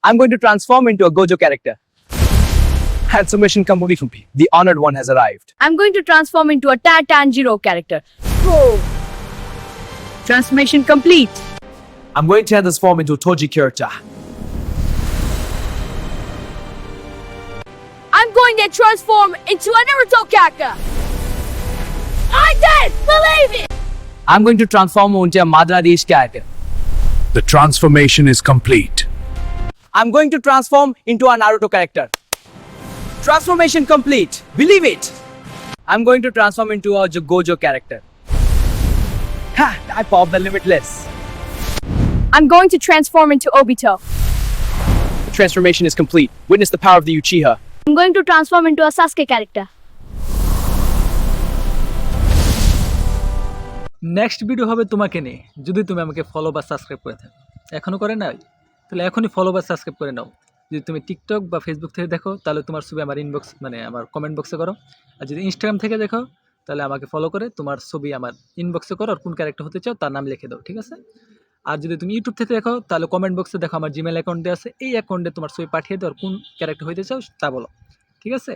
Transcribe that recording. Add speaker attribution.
Speaker 1: I'm going to transform into a Gojo character. Transformation complete. The honored one has arrived.
Speaker 2: I'm going to transform into a Tanjiro character. Whoa. Transformation complete.
Speaker 1: I'm going to transform into Toji character.
Speaker 2: I'm going to transform into a Naruto character. I did believe it.
Speaker 1: I'm going to transform into a Madara Desh character.
Speaker 3: The transformation is complete.
Speaker 1: I'm going to transform into a Naruto character. Transformation complete. Believe it. I'm going to transform into a Gojo character. Ha! I popped the limitless.
Speaker 2: I'm going to transform into Obito.
Speaker 1: The transformation is complete. Witness the power of the Uchiha.
Speaker 2: I'm going to transform into a Sasuke character.
Speaker 4: Next video হবে তোমাকে নিয়ে, যদি তুমি আমাকে follow বা subscribe করে থাকো। এখনও করে নাই? তাহলে এখনই ফলো বা সাবস্ক্রাইব করে নাও। যদি তুমি টিকটক বা ফেসবুক থেকে দেখো তাহলে তোমার ছবি আমার ইনবক্স মানে আমার কমেন্ট বক্সে করো। আর যদি ইনস্টাগ্রাম থেকে দেখো তাহলে আমাকে ফলো করে তোমার ছবি আমার ইনবক্সে করো, আর কোন ক্যারেক্টার হতে চাও তার নাম লিখে দাও, ঠিক আছে? আর যদি তুমি ইউটিউব থেকে দেখো তাহলে কমেন্ট বক্সে দেখো আমার জিমেল অ্যাকাউন্টে আছে, এই অ্যাকাউন্টে তোমার ছবি পাঠিয়ে দাও আর কোন ক্যারেক্টার হতে চাও তা বলো, ঠিক আছে?